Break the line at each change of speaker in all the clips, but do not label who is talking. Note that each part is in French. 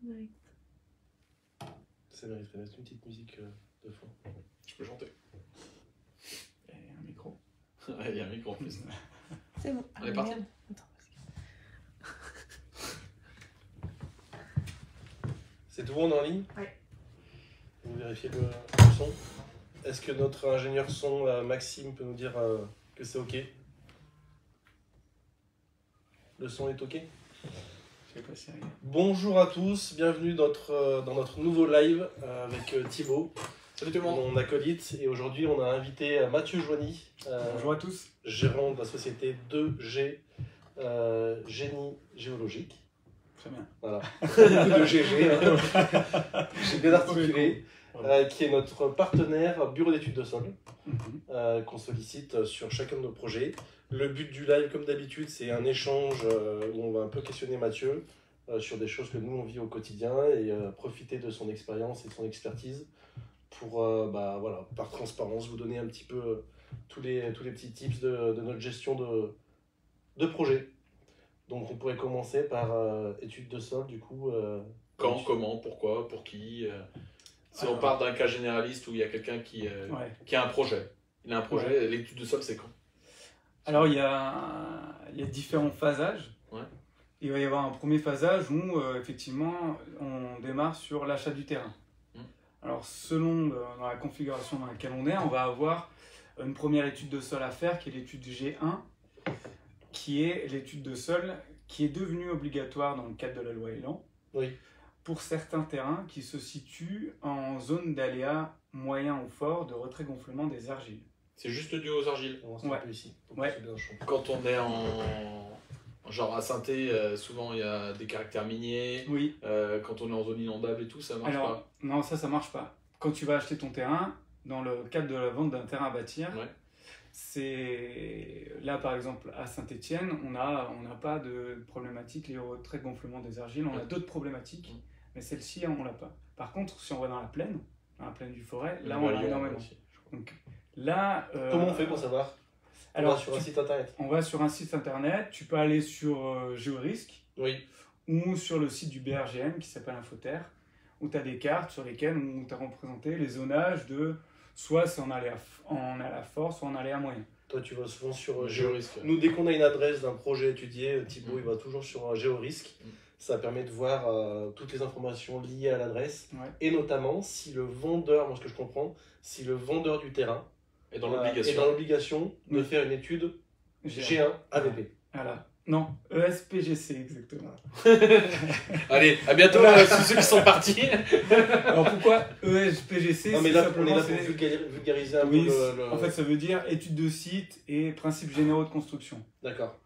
Direct.
Ça mériterait d'être une petite musique de fond.
Je peux chanter.
Et un micro.
Ouais, il y a un micro en plus.
C'est bon.
On est parti.
Merde. Attends,
C'est tout bon, on est en ligne?
Ouais.
Vous vérifiez le son. Est-ce que notre ingénieur son, Maxime, peut nous dire que c'est OK? Le son est OK?
Je sais pas si
Bonjour à tous, bienvenue dans notre nouveau live avec Thibaut,
Salut tout le monde.
mon acolyte. Et aujourd'hui, on a invité Mathieu Joigny,
Bonjour à tous.
gérant de la société 2G Génie Géologique.
Très bien.
Voilà, 2GG, hein. J'ai bien articulé, qui est notre partenaire bureau d'études de sol, qu'on sollicite sur chacun de nos projets. Le but du live, comme d'habitude, c'est un échange où on va un peu questionner Mathieu sur des choses que nous on vit au quotidien et profiter de son expérience et de son expertise pour, voilà, par transparence, vous donner un petit peu tous les petits tips de notre gestion de projet. Donc on pourrait commencer par études de sol, du coup.
Quand, comment, pourquoi, pour qui Si
Alors,
on part d'un cas généraliste où il y a quelqu'un qui a un projet. Il a un projet, l'étude de sol, c'est quand?
Alors, il y a différents phasages.
Ouais.
Il va y avoir un premier phasage où, effectivement, on démarre sur l'achat du terrain. Alors, selon dans la configuration dans laquelle on est, on va avoir une première étude de sol à faire, qui est l'étude G1, qui est l'étude de sol qui est devenue obligatoire dans le cadre de la loi Elan.
Oui.
Pour certains terrains qui se situent en zone d'aléa moyen ou fort de retrait-gonflement des argiles.
C'est juste dû aux argiles.
On reste un peu ici. Pour que c'est bien chaud.
Quand on est genre à Sainté, souvent il y a des caractères miniers.
Oui.
Quand on est en zone inondable et tout, ça marche
Alors,
pas.
non, ça marche pas. Quand tu vas acheter ton terrain, dans le cadre de la vente d'un terrain à bâtir, c'est là par exemple à Saint-Étienne, on n'a pas de problématique liée au retrait-gonflement des argiles. On a d'autres problématiques, mais celle-ci on l'a pas. Par contre, si on va dans la plaine du Forêt, là on a énormément. Donc, là,
comment on fait pour savoir?
Alors,
on va sur un site internet.
On va sur un site internet, tu peux aller sur Géorisque,
oui,
ou sur le site du BRGM qui s'appelle Infoterre, où tu as des cartes sur lesquelles on t'a représenté les zonages de soit c'est en aléa fort, soit en aléa moyen.
Toi, tu vas souvent sur
Géorisque.
Nous, dès qu'on a une adresse d'un projet étudié, Thibaut, il va toujours sur Géorisque. Ça permet de voir toutes les informations liées à l'adresse. Et notamment, si le vendeur, moi ce que je comprends, si le vendeur du terrain
est dans l'obligation
de faire une étude G1 AVP.
Voilà. Non, ESPGC exactement.
Allez, à bientôt ceux qui sont partis.
Alors pourquoi ESPGC?
Non mais là, on est là pour vulgariser un peu
En fait, ça veut dire étude de site et principes généraux de construction.
D'accord.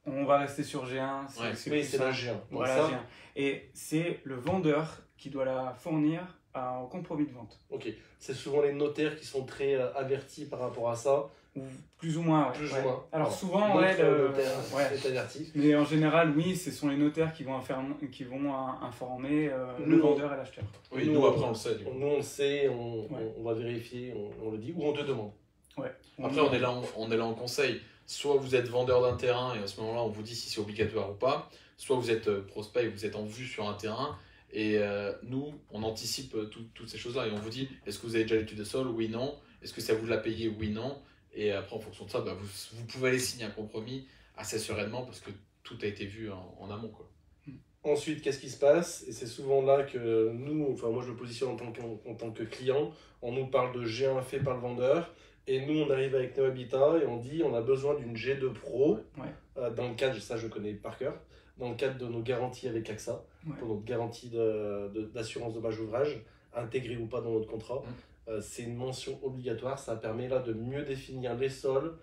On va rester sur G1.
Oui, c'est la G1.
Voilà, G1. Et c'est le vendeur qui doit la fournir au compromis de vente.
Ok. C'est souvent les notaires qui sont très avertis par rapport à ça.
Ou plus ou moins,
Plus ou moins.
Alors souvent,
le notaire est averti.
Mais en général, oui, ce sont les notaires qui vont informer le vendeur et l'acheteur.
Oui, nous après on le sait.
Nous on le sait, on va vérifier, on le dit, ou on te demande.
Ouais.
Après on est là en conseil. Soit vous êtes vendeur d'un terrain et à ce moment-là on vous dit si c'est obligatoire ou pas. Soit vous êtes prospect et vous êtes en vue sur un terrain. Et nous, on anticipe toutes ces choses-là et on vous dit est-ce que vous avez déjà l'étude de sol? Oui, non. Est-ce que ça vous l'a payé? Oui, non. Et après, en fonction de ça, vous pouvez aller signer un compromis assez sereinement parce que tout a été vu en amont, quoi.
Ensuite, qu'est-ce qui se passe? Et c'est souvent là que nous, enfin moi je me positionne en tant que client, on nous parle de G1 fait par le vendeur. Et nous, on arrive avec Neo Habitat et on dit on a besoin d'une G2 Pro dans le cadre, ça je connais par cœur, dans le cadre de nos garanties avec AXA, pour notre garantie d'assurance dommage ouvrage, intégrée ou pas dans notre contrat. C'est une mention obligatoire, ça permet là de mieux définir les sols,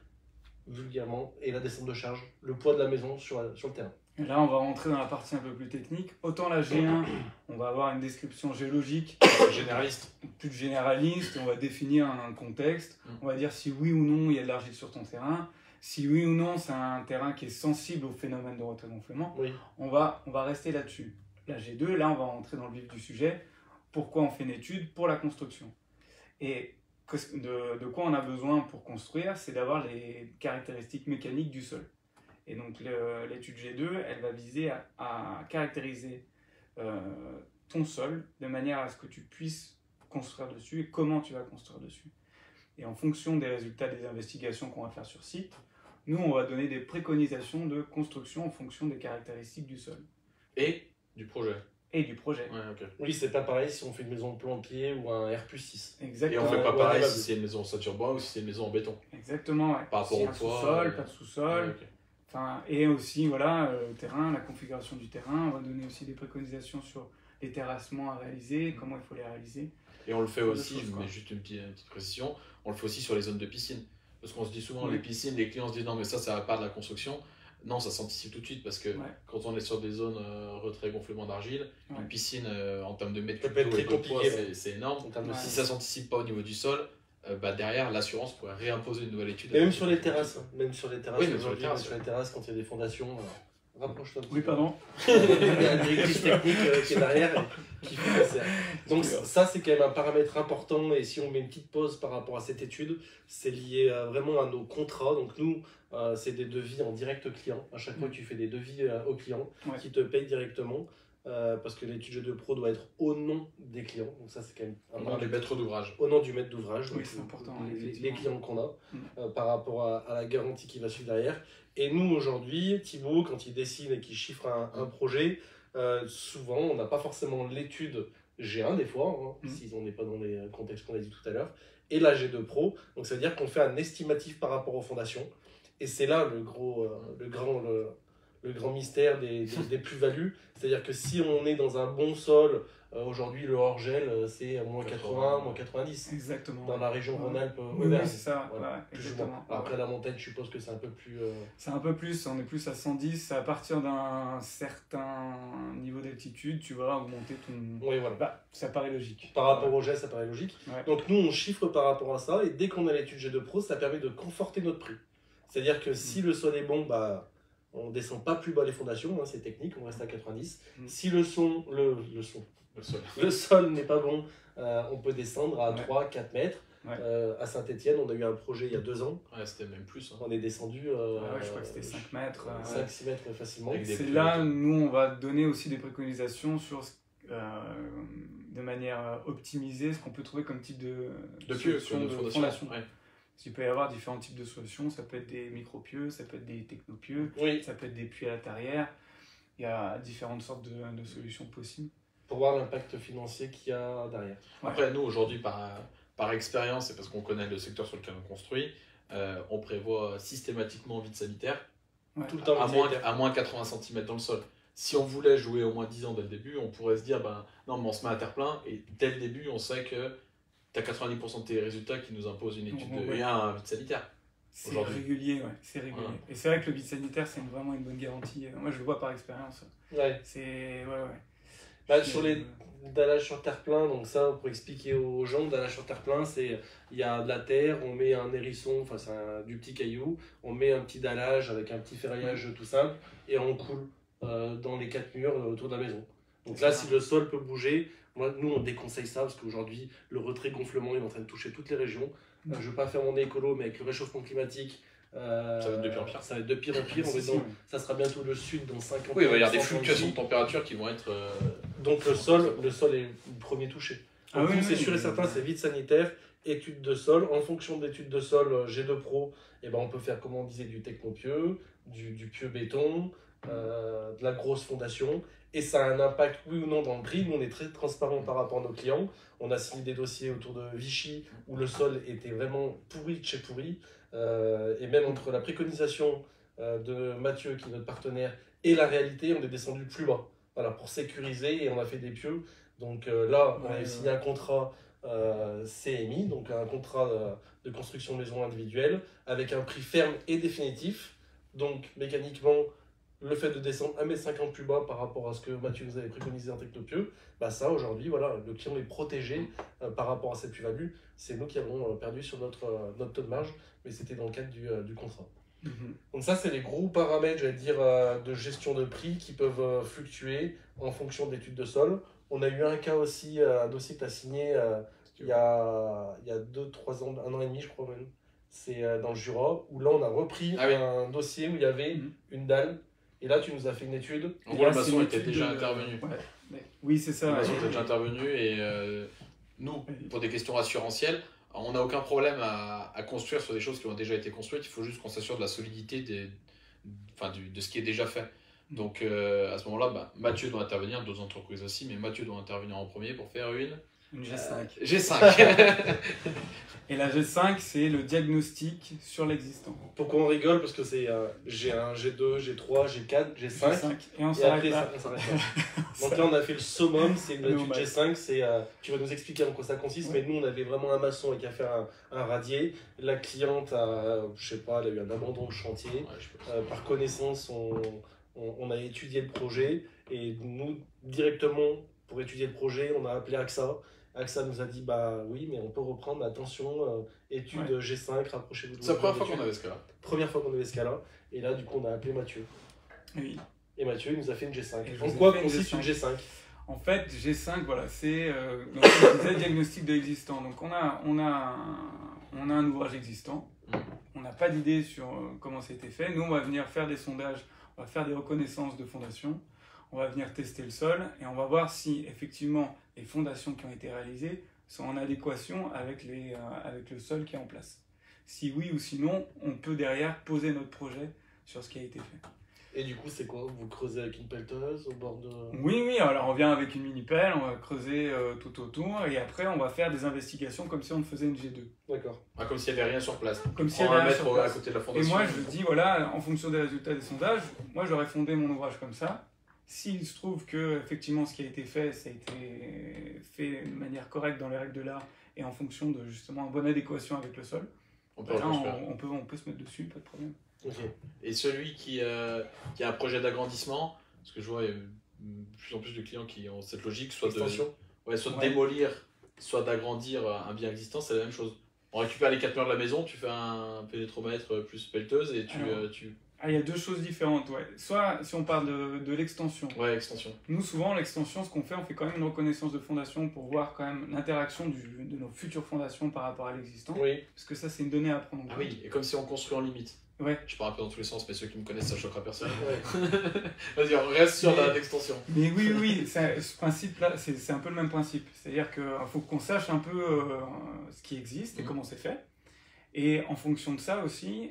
vulgairement, et la descente de charge, le poids de la maison sur le terrain.
Et là, on va rentrer dans la partie un peu plus technique. Autant la G1, on va avoir une description géologique plus généraliste, on va définir un contexte, on va dire si oui ou non il y a de l'argile sur ton terrain, si oui ou non c'est un terrain qui est sensible au phénomène de retrait-gonflement, on va rester là-dessus. La G2, là on va rentrer dans le vif du sujet, pourquoi on fait une étude pour la construction. Et de quoi on a besoin pour construire, c'est d'avoir les caractéristiques mécaniques du sol. Et donc l'étude G2, elle va viser à caractériser ton sol de manière à ce que tu puisses construire dessus et comment tu vas construire dessus. Et en fonction des résultats des investigations qu'on va faire sur site, nous, on va donner des préconisations de construction en fonction des caractéristiques du sol.
Et du projet.
Et du projet.
Ouais, okay.
Oui, c'est pas pareil si on fait une maison de plan-pied ou un R+6.
Exactement.
Et on fait pas pareil si c'est une maison en ossature bois ou si c'est une maison en béton.
Exactement, ouais.
Par rapport
si
au
un
poids.
Sous-sol, pas de sous-sol.
Ouais, okay.
Enfin, et aussi, voilà, le terrain, la configuration du terrain. On va donner aussi des préconisations sur les terrassements à réaliser, comment il faut les réaliser.
Et on le fait aussi, je mets juste une petite précision, on le fait aussi sur les zones de piscine. Parce qu'on se dit souvent, les piscines, les clients se disent non, mais ça va pas de la construction. Non, ça s'anticipe tout de suite parce que quand on est sur des zones retrait gonflement d'argile, une piscine en termes de mètres cubes et de poids, c'est énorme. Si ça s'anticipe pas au niveau du sol, derrière, l'assurance pourrait réimposer une nouvelle étude.
Et même sur les terrasses. Même sur les terrasses,
oui, même sur les
terrasses, quand il y a des fondations. Rapproche-toi.
Oui, pardon.
Il y a une directrice technique qui est derrière et qui fait ça. Donc ça, c'est quand même un paramètre important. Et si on met une petite pause par rapport à cette étude, c'est lié vraiment à nos contrats. Donc nous, c'est des devis en direct client. À chaque fois, tu fais des devis aux clients qui te payent directement. Parce que l'étude G2 Pro doit être au nom des clients. Donc ça, c'est quand même
au nom du maître d'ouvrage.
Au nom du maître d'ouvrage.
Oui, c'est important.
Les clients qu'on a par rapport à la garantie qui va suivre derrière. Et nous, aujourd'hui, Thibaut, quand il dessine et qu'il chiffre un projet, souvent, on n'a pas forcément l'étude G1 des fois, si on n'est pas dans les contextes qu'on a dit tout à l'heure, et la G2 Pro. Donc ça veut dire qu'on fait un estimatif par rapport aux fondations. Et c'est là le grand mystère des plus-values. C'est-à-dire que si on est dans un bon sol, aujourd'hui le hors-gel, c'est moins 80, moins 90.
Exactement.
Dans la région Rhône-Alpes,
oui, c'est ça.
Voilà, exactement. Après la montagne, je suppose que c'est un peu plus...
C'est un peu plus, on est plus à 110. À partir d'un certain niveau d'altitude, tu vas augmenter ton...
Oui, voilà.
Ça paraît logique.
Par rapport au gel, ça paraît logique. Ouais. Donc nous, on chiffre par rapport à ça, et dès qu'on a l'étude G2 Pro, ça permet de conforter notre prix. C'est-à-dire que si le sol est bon, on ne descend pas plus bas les fondations, c'est technique, on reste à 90. Si le sol n'est pas bon, on peut descendre à 3-4 mètres. Ouais. À Saint-Etienne, on a eu un projet il y a 2 ans.
Ouais, c'était même plus.
On est descendu.
je crois que c'était 5 mètres.
5-6 mètres facilement.
C'est là, nous, on va donner aussi des préconisations sur de manière optimisée ce qu'on peut trouver comme type de solution de fondation. Ouais. Il peut y avoir différents types de solutions, ça peut être des micro-pieux, ça peut être des techno-pieux, ça peut être des puits à l'intérieur. Il y a différentes sortes de solutions possibles.
Pour voir l'impact financier qu'il y a derrière.
Ouais. Après, nous, aujourd'hui, par expérience et parce qu'on connaît le secteur sur lequel on construit, on prévoit systématiquement vide sanitaire,
tout le temps
à moins 80 cm dans le sol. Si on voulait jouer au moins 10 ans dès le début, on pourrait se dire, non, mais on se met à terre plein, et dès le début, on sait que tu as 90% de tes résultats qui nous imposent une étude et un vide sanitaire.
C'est régulier, c'est régulier. Ouais. Et c'est vrai que le vide sanitaire, c'est vraiment une bonne garantie. Moi, je le vois par expérience.
Ouais.
C'est...
sur les dallages sur terre-plein, donc ça, pour expliquer aux gens, dallage sur terre-plein, c'est il y a de la terre, on met un hérisson, enfin c'est du petit caillou, on met un petit dallage avec un petit ferraillage tout simple, et on coule dans les 4 murs autour de la maison. Donc là, si le sol peut bouger, nous on déconseille ça, parce qu'aujourd'hui, le retrait gonflement est en train de toucher toutes les régions. Je ne veux pas faire mon écolo, mais avec le réchauffement climatique,
ça va être de pire en pire.
Ça va être de pire en pire. Ça sera bientôt le sud dans 50 ans.
Oui, il va y avoir des fluctuations de température qui vont être...
Donc le sol est le premier touché. Donc c'est sûr et certain, c'est vide sanitaire, étude de sol. En fonction de l'étude de sol G2 Pro, on peut faire, comme on disait, du technopieux, du pieux béton, de la grosse fondation. Et ça a un impact, oui ou non, dans le prix. Nous, on est très transparent par rapport à nos clients. On a signé des dossiers autour de Vichy où le sol était vraiment pourri de chez pourri. Et même entre la préconisation de Mathieu, qui est notre partenaire, et la réalité, on est descendu plus bas. Voilà, pour sécuriser, et on a fait des pieux. Donc là, on a signé un contrat CMI, donc un contrat de construction de maison individuelle, avec un prix ferme et définitif. Donc mécaniquement, le fait de descendre 1,50 m plus bas par rapport à ce que Mathieu nous avait préconisé en technopieux, ça aujourd'hui, voilà, le client est protégé par rapport à cette plus-value. C'est nous qui avons perdu sur notre taux de marge, mais c'était dans le cadre du contrat. Donc ça, c'est les gros paramètres, j'allais dire, de gestion de prix qui peuvent fluctuer en fonction de l'étude de sol. On a eu un cas aussi, un dossier que tu as signé il y a 2-3 ans, 1 an et demi, je crois même. C'est dans le Jura, où là, on a repris un dossier où il y avait une dalle Et là, tu nous as fait une étude.
En gros, le maçon était déjà intervenu.
Ouais. Oui, c'est ça.
Le maçon était déjà intervenu et nous, pour des questions assurantielles, on n'a aucun problème à construire sur des choses qui ont déjà été construites. Il faut juste qu'on s'assure de la solidité de ce qui est déjà fait. Donc à ce moment-là, Mathieu doit intervenir, d'autres entreprises aussi, mais Mathieu doit intervenir en premier pour faire une
G5.
G5.
Et la G5, c'est le diagnostic sur l'existant.
Pourquoi on rigole? Parce que c'est G1, G2, G3, G4, G5.
Et on
Et
s'arrête
après,
là.
on s'arrête là. Donc là, on a fait le summum, c'est une étude G5. Tu vas nous expliquer en quoi ça consiste, mais nous, on avait vraiment un maçon qui a fait un radier. La cliente je sais pas, elle a eu un abandon de chantier. Par connaissance, on a étudié le projet et nous, directement, pour étudier le projet, on a appelé AXA. AXA nous a dit oui, mais on peut reprendre, attention, étude G5, rapprochez-vous de
C'est la première fois qu'on avait ce cas-là.
Première fois qu'on avait ce cas-là. Et là, du coup, on a appelé Mathieu.
Oui.
Et Mathieu, il nous a fait une G5.
Et
En quoi consiste une G5?
En fait, G5, voilà, c'est donc, je disais, diagnostic de l'existant. Donc on a un ouvrage existant. On n'a pas d'idée sur comment ça a été fait. Nous, on va venir faire des sondages, on va faire des reconnaissances de fondations. On va venir tester le sol et on va voir si effectivement les fondations qui ont été réalisées sont en adéquation avec le sol qui est en place. Si oui ou sinon, on peut derrière poser notre projet sur ce qui a été fait.
Et du coup, c'est quoi? Vous creusez avec une pelleteuse au bord de...
Oui, alors on vient avec une mini-pelle, on va creuser tout autour et après on va faire des investigations comme si on faisait une G2.
D'accord.
Comme s'il n'y avait rien sur place.
Comme s'il y avait rien sur place.
À côté de la
Et
fondation.
moi je dis, voilà, en fonction des résultats des sondages, moi j'aurais fondé mon ouvrage comme ça. S'il se trouve que effectivement ce qui a été fait, ça a été fait de manière correcte dans les règles de l'art et en fonction de justement une bonne adéquation avec le sol, on peut se mettre dessus, pas de problème.
Okay.
Et celui qui a un projet d'agrandissement, parce que je vois il y a de plus en plus de clients qui ont cette logique, soit de démolir, soit d'agrandir un bien existant, c'est la même chose. On récupère les 4 murs de la maison, tu fais un pénétromètre plus pelleteuse et
il y a deux choses différentes, ouais. Soit si on parle de l'extension.
Ouais, extension.
Nous, souvent, l'extension, ce qu'on fait, on fait quand même une reconnaissance de fondation pour voir quand même l'interaction de nos futures fondations par rapport à l'existant.
Oui.
Parce que ça, c'est une donnée à prendre en compte.
Ah oui, et comme si on construit en limite.
Ouais.
Je pars un peu dans tous les sens, mais ceux qui me connaissent, ça choquera personne.
Ouais.
Vas-y, on reste sur l'extension.
Mais oui, ce principe-là, c'est un peu le même principe. C'est-à-dire qu'il faut qu'on sache un peu ce qui existe et comment c'est fait. Et en fonction de ça aussi,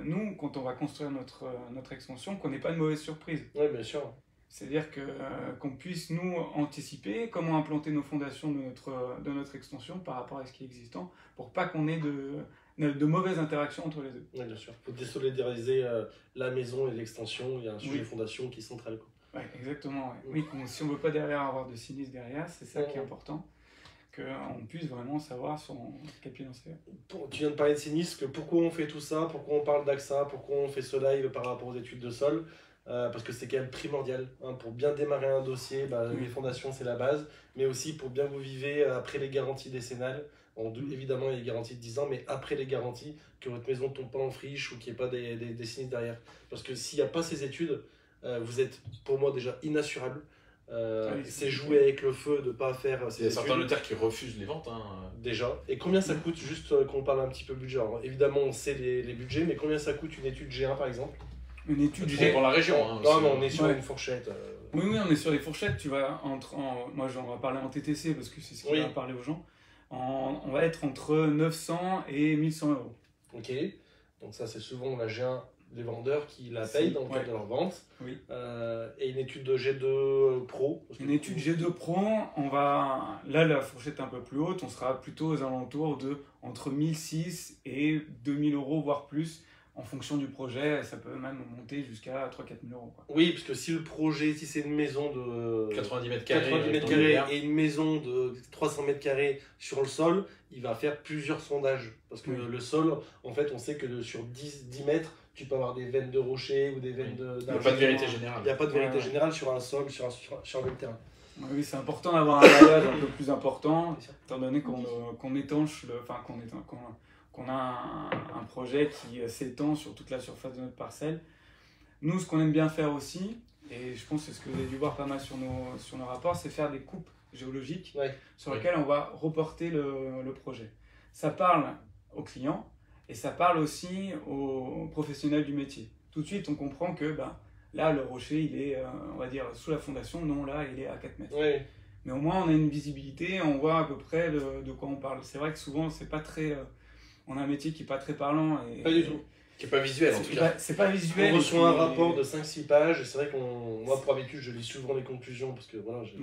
nous, quand on va construire notre extension, qu'on n'ait pas de mauvaise surprise.
Oui, bien sûr.
C'est-à-dire qu'on puisse nous anticiper comment implanter nos fondations de notre extension par rapport à ce qui est existant, pour pas qu'on ait de mauvaises interactions entre les deux.
Oui, bien sûr. Il faut désolidariser la maison et l'extension. Il y a un sujet de fondation qui est central.
Oui, exactement. Ouais. Oui, si on ne veut pas derrière avoir de sinistre derrière, c'est ça qui est important. Qu'on puisse vraiment savoir sur quel pied danser.
Tu viens de parler de sinistre, pourquoi on fait tout ça, pourquoi on parle d'AXA, pourquoi on fait ce live par rapport aux études de sol, parce que c'est quand même primordial. Pour bien démarrer un dossier, les fondations c'est la base, mais aussi pour bien vous vivez après les garanties décennales. Évidemment, il y a les garanties de 10 ans, mais après les garanties, que votre maison ne tombe pas en friche ou qu'il n'y ait pas des sinistres derrière. Parce que s'il n'y a pas ces études, vous êtes pour moi déjà inassurable. C'est jouer avec le feu de ne pas faire ces études.
Il y a certains notaires qui refusent les ventes.
Déjà. Et combien ça coûte, juste qu'on parle un petit peu budget? Alors, évidemment, on sait les budgets, mais combien ça coûte une étude G1 par exemple?
Une étude G1
pour la région.
Non, on est sur une fourchette.
Oui, on est sur les fourchettes. Tu vas moi, j'en vais parler en TTC parce que c'est ce qui va parler aux gens. On va être entre 900 et 1100 euros.
Ok. Donc, ça, c'est souvent la G1 des vendeurs qui la payent dans le cadre de leur vente.
Oui.
Et une étude de G2 Pro.
Une étude G2 Pro, là la fourchette est un peu plus haute, on sera plutôt aux alentours de entre 1006 et 2000 euros, voire plus, en fonction du projet. Ça peut même monter jusqu'à 3-4 000 euros. Quoi.
Oui, parce que si le projet, si c'est une maison de
90 mètres carrés,
et une maison de 300 mètres carrés sur le sol, il va faire plusieurs sondages. Parce que le sol, en fait, on sait que sur 10 mètres, tu peux avoir des veines de rochers ou des veines de...
Il n'y a pas de vérité générale.
Il n'y a pas de vérité générale sur un sol, sur un même terrain.
Oui, c'est important d'avoir un maillage un peu plus important, étant donné qu'on étanche, qu'on a un projet qui s'étend sur toute la surface de notre parcelle. Nous, ce qu'on aime bien faire aussi, et je pense que c'est ce que vous avez dû voir pas mal sur nos rapports, c'est faire des coupes géologiques sur lesquelles on va reporter le projet. Ça parle aux clients et ça parle aussi aux professionnels du métier. Tout de suite, on comprend que là le rocher il est, on va dire, sous la fondation, non, là il est à 4 mètres.
Oui.
Mais au moins on a une visibilité, on voit à peu près de quoi on parle. C'est vrai que souvent c'est pas très... on a un métier qui est pas très parlant. Et,
Pas du tout.
Qui n'est pas visuel en tout cas.
C'est pas visuel.
On reçoit un rapport de 5-6 pages, et c'est vrai moi pour habitude je lis souvent les conclusions parce que voilà, j'ai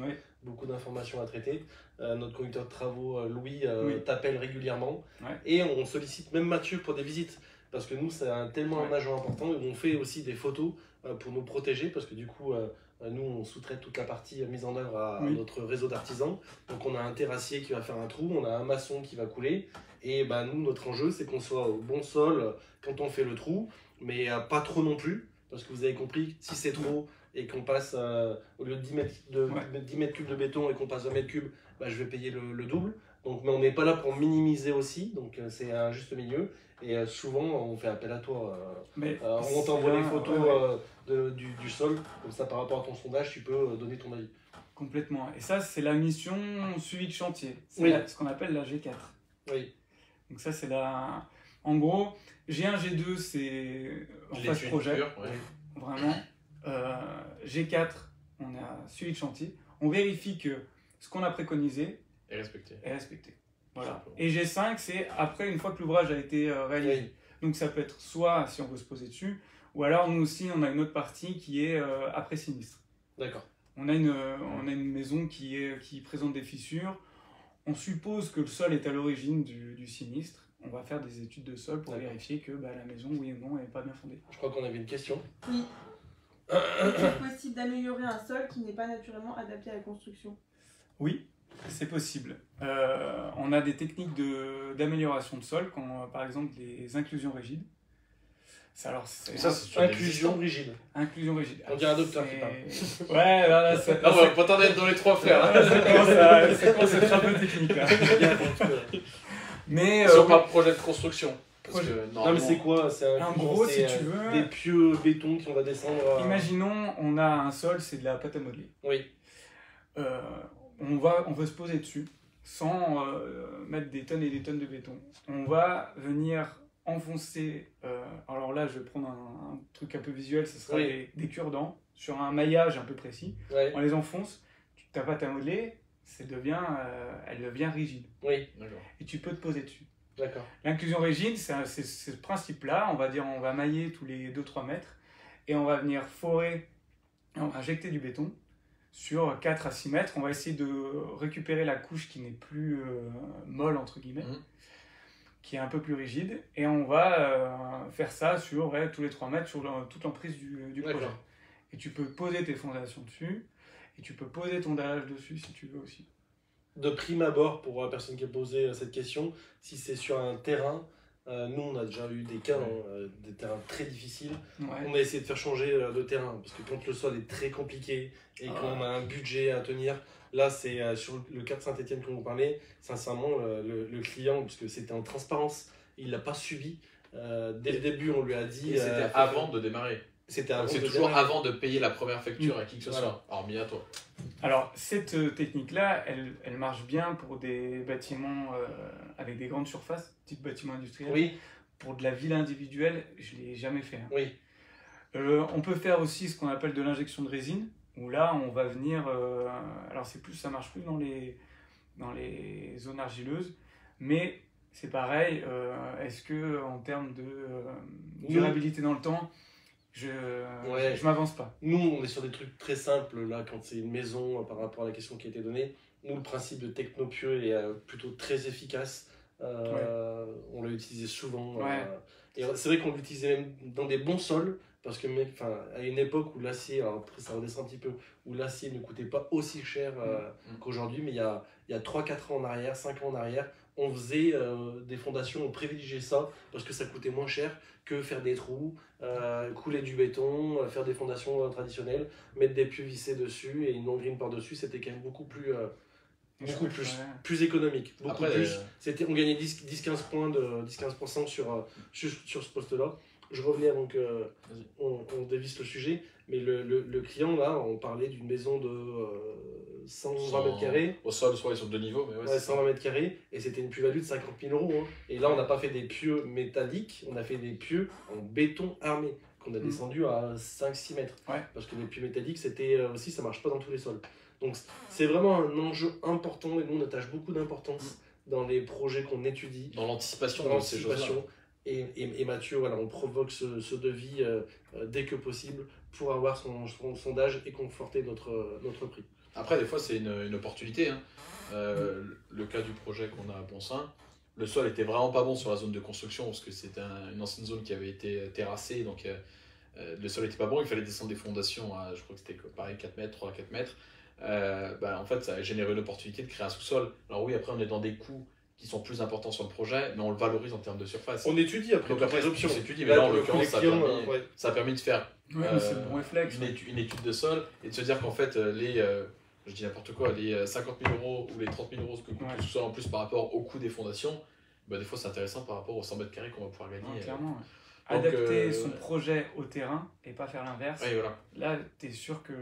beaucoup d'informations à traiter. Notre conducteur de travaux, Louis, t'appelle régulièrement, et on sollicite même Mathieu pour des visites, parce que nous c'est tellement un agent important, et on fait aussi des photos pour nous protéger, parce que du coup nous on sous-traite toute la partie mise en œuvre à notre réseau d'artisans. Donc on a un terrassier qui va faire un trou, on a un maçon qui va couler, et nous notre enjeu c'est qu'on soit au bon sol quand on fait le trou, mais pas trop non plus, parce que vous avez compris, si c'est trop et qu'on passe au lieu de 10 mètres cubes de béton et qu'on passe 20 mètres cubes, je vais payer le double. Donc, mais on n'est pas là pour minimiser aussi, donc c'est un juste milieu. Et souvent on fait appel à toi. On t'envoie les photos du sol, comme ça par rapport à ton sondage tu peux donner ton avis.
Complètement. Et ça c'est la mission suivi de chantier, c'est ce qu'on appelle la G4.
Oui.
Donc ça c'est la... En gros, G1, G2 c'est en phase projet, vraiment. G4, on a suivi de chantier. On vérifie que ce qu'on a préconisé
est respecté.
Voilà. Et G5, c'est après, une fois que l'ouvrage a été réalisé. Oui. Donc ça peut être soit si on veut se poser dessus, ou alors nous aussi, on a une autre partie qui est après sinistre.
D'accord.
On a une maison qui présente des fissures. On suppose que le sol est à l'origine du sinistre. On va faire des études de sol pour vérifier que la maison, oui ou non, n'est pas bien fondée.
Je crois qu'on avait une question.
Oui. Est-il possible d'améliorer un sol qui n'est pas naturellement adapté à la construction?
Oui, c'est possible. On a des techniques d'amélioration de sol, comme par exemple les inclusions rigides.
Ça, c'est inclusion rigide.
Inclusion rigide.
On dirait un docteur qui parle.
Ouais, là, c'est...
Ah ouais, pas t'en être dans les trois frères.
Ça commence à être un peu technique, là. Mais...
Sur un projet de construction. Parce que,
non, mais c'est quoi?
En gros, si tu veux...
Des pieux béton qu'on va descendre...
Imaginons, on a un sol, c'est de la pâte à modeler.
Oui.
On veut se poser dessus, sans mettre des tonnes et des tonnes de béton. On va venir enfoncer... alors là, je vais prendre un truc un peu visuel, ce sera des cure-dents, sur un maillage un peu précis. On les enfonce, ta pâte à modeler, elle devient rigide.
Oui.
Et tu peux te poser dessus.
D'accord.
L'inclusion rigide, c'est ce principe-là. On va mailler tous les 2-3 mètres et on va venir forer, on va injecter du béton sur 4 à 6 mètres. On va essayer de récupérer la couche qui n'est plus molle, entre guillemets, qui est un peu plus rigide. Et on va faire ça sur tous les 3 mètres, sur toute l'emprise du projet. Et tu peux poser tes fondations dessus et tu peux poser ton dallage dessus si tu veux aussi.
De prime abord, pour la personne qui a posé cette question, si c'est sur un terrain, nous on a déjà eu des cas, des terrains très difficiles, on a essayé de faire changer de terrain, parce que quand le sol est très compliqué et qu'on a un budget à tenir, là c'est sur le cas de Saint-Etienne qu'on vous parlait, sincèrement le client, puisque c'était en transparence, il l'a pas subi, dès le début on lui a dit...
Et c'était avant de démarrer.
C'est
toujours avant de payer la première facture à qui que ce soit, hormis à toi.
Alors, cette technique-là, elle marche bien pour des bâtiments avec des grandes surfaces, type bâtiment industriel.
Oui.
Pour de la ville individuelle, je ne l'ai jamais fait.
Oui.
On peut faire aussi ce qu'on appelle de l'injection de résine, où là, on va venir... alors, ça marche plus dans les zones argileuses, mais c'est pareil. Est-ce que en termes de durabilité dans le temps, je m'avance pas.
Nous, on est sur des trucs très simples, là, quand c'est une maison, par rapport à la question qui a été donnée. Nous, le principe de Technopieux est plutôt très efficace. On l'a utilisé souvent. Et c'est vrai qu'on l'utilisait même dans des bons sols, parce que à une époque où l'acier, alors après ça redescend un petit peu, où l'acier ne coûtait pas aussi cher qu'aujourd'hui, mais il y a 3-4 ans en arrière, 5 ans en arrière, on faisait des fondations, on privilégiait ça, parce que ça coûtait moins cher que faire des trous, couler du béton, faire des fondations traditionnelles, mettre des pieux vissés dessus et une non-green par-dessus, c'était quand même beaucoup plus économique. On gagnait 10-15% sur ce poste-là. Je revenais avant qu'on dévisse le sujet, mais le client, là, on parlait d'une maison de 120 mètres carrés.
Au sol, soit sur 2 niveaux, mais
120 mètres carrés, et c'était une plus-value de 50 000 €. Et là, on n'a pas fait des pieux métalliques, on a fait des pieux en béton armé. qu'on a descendu à 5-6 mètres.
Ouais.
Parce que les puits métalliques, c'était aussi, ça marche pas dans tous les sols. Donc c'est vraiment un enjeu important et nous on attache beaucoup d'importance dans les projets qu'on étudie.
Dans l'anticipation
Dans
de ces choses-là.
l'anticipation. Et Mathieu, voilà, on provoque ce devis dès que possible pour avoir son sondage et conforter notre prix.
Après, des fois, c'est une opportunité. Hein. Le cas du projet qu'on a à Poncin, le sol était vraiment pas bon sur la zone de construction parce que c'était une ancienne zone qui avait été terrassée, donc le sol était pas bon, il fallait descendre des fondations à, je crois que c'était pareil, 4 mètres, 3-4 mètres. En fait, ça a généré une opportunité de créer un sous-sol. Alors oui, après, on est dans des coûts qui sont plus importants sur le projet, mais on le valorise en termes de surface.
On étudie après
Donc
toutes
après,
les options.
on s'étudie, mais là, en
pour
l'occurrence,
les clients,
ça a permis de faire
Ouais, mais c'est le bon réflexe.
une étude de sol et de se dire qu'en fait, je dis n'importe quoi, les 50 000 euros ou les 30 000 euros que coûte le sous-sol en plus par rapport au coût des fondations, des fois c'est intéressant par rapport aux 100 mètres carrés qu'on va pouvoir gagner.
Ouais, clairement.
Donc,
Adapter son projet au terrain et pas faire l'inverse.
Ouais, voilà.
Là, tu es sûr que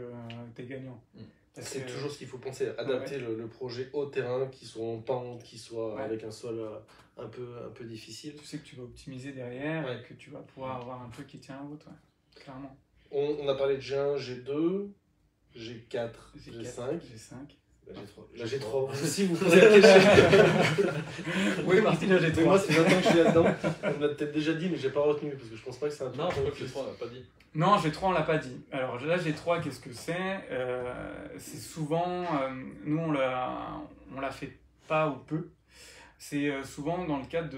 tu es gagnant.
C'est toujours ce qu'il faut penser, adapter le projet au terrain, qu'il soit en pente, qu'il soit avec un sol un peu difficile.
Tu sais que tu vas optimiser derrière et que tu vas pouvoir avoir un truc qui tient la route, clairement.
On a parlé de G1, G2, G4, G5. La G3. Si vous posez la question.
Oui, partie de la G3.
Moi, c'est 20 ans que je suis là-dedans. On l'a peut-être déjà dit, mais j'ai pas retenu parce que je pense pas que c'est un truc.
Non, je crois que G3, on l'a pas dit.
Non, G3, on l'a pas dit. Alors là, G3, qu'est-ce que c'est? C'est souvent, nous, on l'a fait pas ou peu. C'est souvent dans le cadre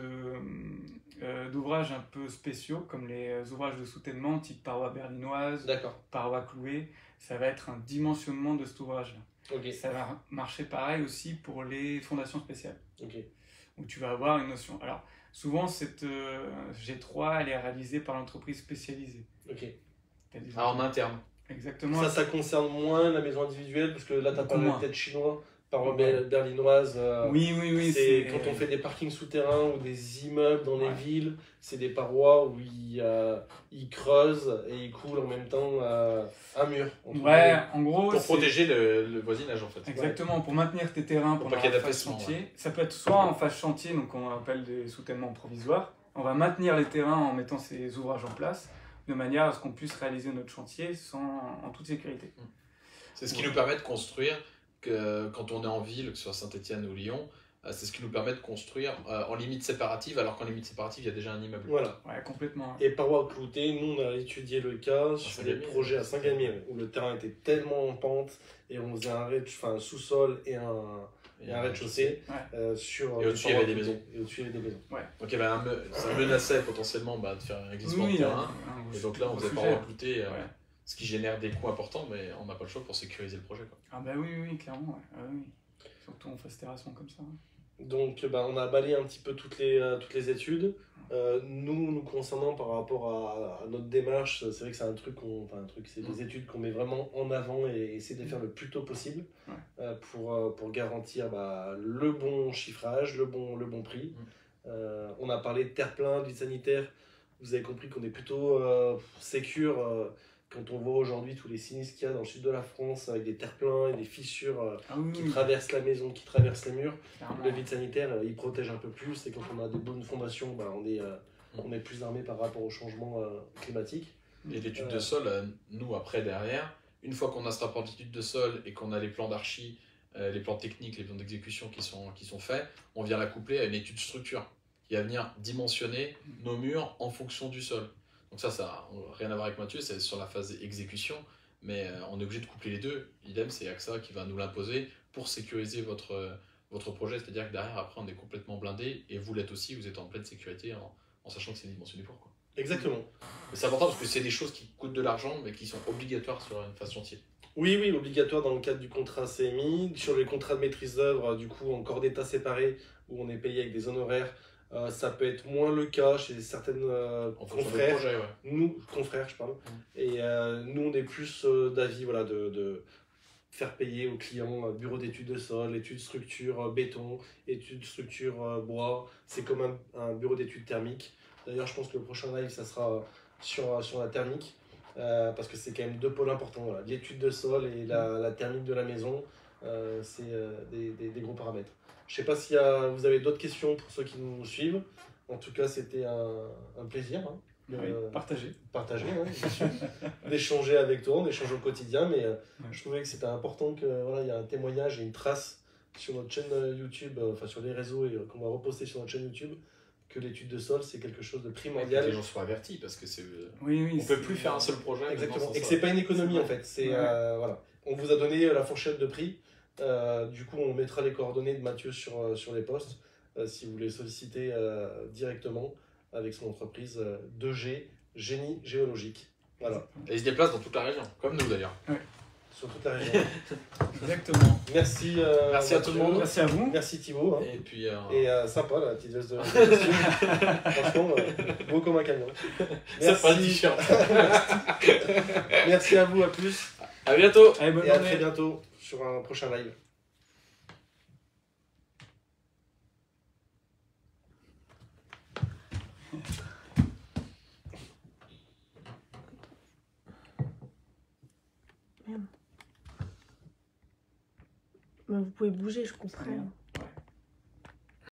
d'ouvrages un peu spéciaux, comme les ouvrages de soutènement type paroi berlinoise, paroi clouée. Ça va être un dimensionnement de cet ouvrage-là.
Okay.
Ça va marcher pareil aussi pour les fondations spéciales, où tu vas avoir une notion. Alors, souvent, cette G3, elle est réalisée par l'entreprise spécialisée.
En interne.
Exactement.
Ça concerne moins la maison individuelle, parce que là, tu as parlé peut-être chinois, paroi berlinoise.
Oui.
C'est quand on fait des parkings souterrains ou des immeubles dans les villes, c'est des parois où ils creusent et ils coulent en même temps un mur.
En gros.
Pour protéger le voisinage, en fait.
Exactement, pour maintenir tes terrains pendant la phase chantier.
Ouais.
Ça peut être soit en phase chantier, donc on appelle des soutènements provisoires. On va maintenir les terrains en mettant ces ouvrages en place, de manière à ce qu'on puisse réaliser notre chantier en toute sécurité.
C'est ce qui nous permet de construire, quand on est en ville, que ce soit Saint-Étienne ou Lyon, c'est ce qui nous permet de construire en limite séparative, alors qu'en limite séparative, il y a déjà un immeuble.
Voilà.
Ouais, complètement.
Et parois cloutées, nous on a étudié le cas sur des projets à Saint-Galmier, où le terrain était tellement en pente, et on faisait un sous-sol et un rez-de-chaussée.
Et au-dessus, il y avait des maisons.
Ouais.
Donc ça menaçait potentiellement de faire un glissement de terrain. Et donc là, on faisait parois cloutées, ce qui génère des coûts importants, mais on n'a pas le choix pour sécuriser le projet.
Ah bah oui, clairement. Oui. Surtout en phase terrassement comme ça.
Donc on a balayé un petit peu toutes les études. Nous concernant par rapport à notre démarche, c'est vrai que c'est c'est des études qu'on met vraiment en avant et essayer de les faire le plus tôt possible pour garantir le bon chiffrage, le bon prix. On a parlé de terre-plein, de vide sanitaire. Vous avez compris qu'on est plutôt sécure quand on voit aujourd'hui tous les sinistres qu'il y a dans le sud de la France avec des terre-pleins et des fissures qui traversent la maison, qui traversent les murs. Le vide sanitaire, il protège un peu plus et quand on a des bonnes fondations, on est plus armé par rapport au changement climatique.
Et l'étude de sol, nous après derrière, une fois qu'on a ce rapport d'étude de sol et qu'on a les plans d'archi, les plans techniques, les plans d'exécution qui sont faits, on vient la coupler à une étude structure qui va venir dimensionner nos murs en fonction du sol. Donc ça n'a rien à voir avec Mathieu, c'est sur la phase exécution, mais on est obligé de coupler les deux. Idem, c'est AXA qui va nous l'imposer pour sécuriser votre projet, c'est-à-dire que derrière, après, on est complètement blindé, et vous l'êtes aussi, vous êtes en pleine sécurité en sachant que c'est dimensionné pour.
Exactement.
Mais c'est important parce que c'est des choses qui coûtent de l'argent, mais qui sont obligatoires sur une phase chantier.
Oui, obligatoire dans le cadre du contrat CMI. Sur les contrats de maîtrise d'œuvre, du coup, encore d'état séparés, où on est payé avec des honoraires. Ça peut être moins le cas chez certaines confrères.
Projet,
Nous, confrères, je parle. Et nous, on est plus d'avis de faire payer aux clients bureau d'études de sol, études structure béton, études structure bois. C'est comme un bureau d'études thermiques. D'ailleurs, je pense que le prochain live, ça sera sur la thermique. Parce que c'est quand même deux pôles importants. Voilà. L'étude de sol et la thermique de la maison, c'est des gros paramètres. Je ne sais pas si vous avez d'autres questions pour ceux qui nous suivent. En tout cas, c'était un plaisir.
Partager.
Partager, bien sûr. D'échanger avec toi, d'échanger au quotidien, mais je trouvais que c'était important que voilà, il y a un témoignage et une trace sur notre chaîne YouTube, enfin sur les réseaux et qu'on va reposter sur notre chaîne YouTube, que l'étude de sol c'est quelque chose de primordial.
Que les gens soient avertis parce que c'est.
Oui,
on peut plus faire un seul projet.
Exactement. Et que c'est pas une économie en fait. C'est voilà. On vous a donné la fourchette de prix. Du coup, on mettra les coordonnées de Mathieu sur les posts si vous voulez solliciter directement avec son entreprise 2G Génie Géologique. Voilà.
Et il se déplace dans toute la région, comme nous d'ailleurs.
Sur toute la région.
Exactement.
Merci.
Merci à tout le monde.
Merci à vous.
Merci Thibaut. Hein.
Et puis.
Sympa la petite veste de costume. Franchement, beau comme un camion.
C'est pas le t-shirt.
Merci à vous, à plus.
À bientôt.
Allez, bonne
Et à
journée.
très bientôt sur un prochain live.
Vous pouvez bouger, je comprends.
Ouais.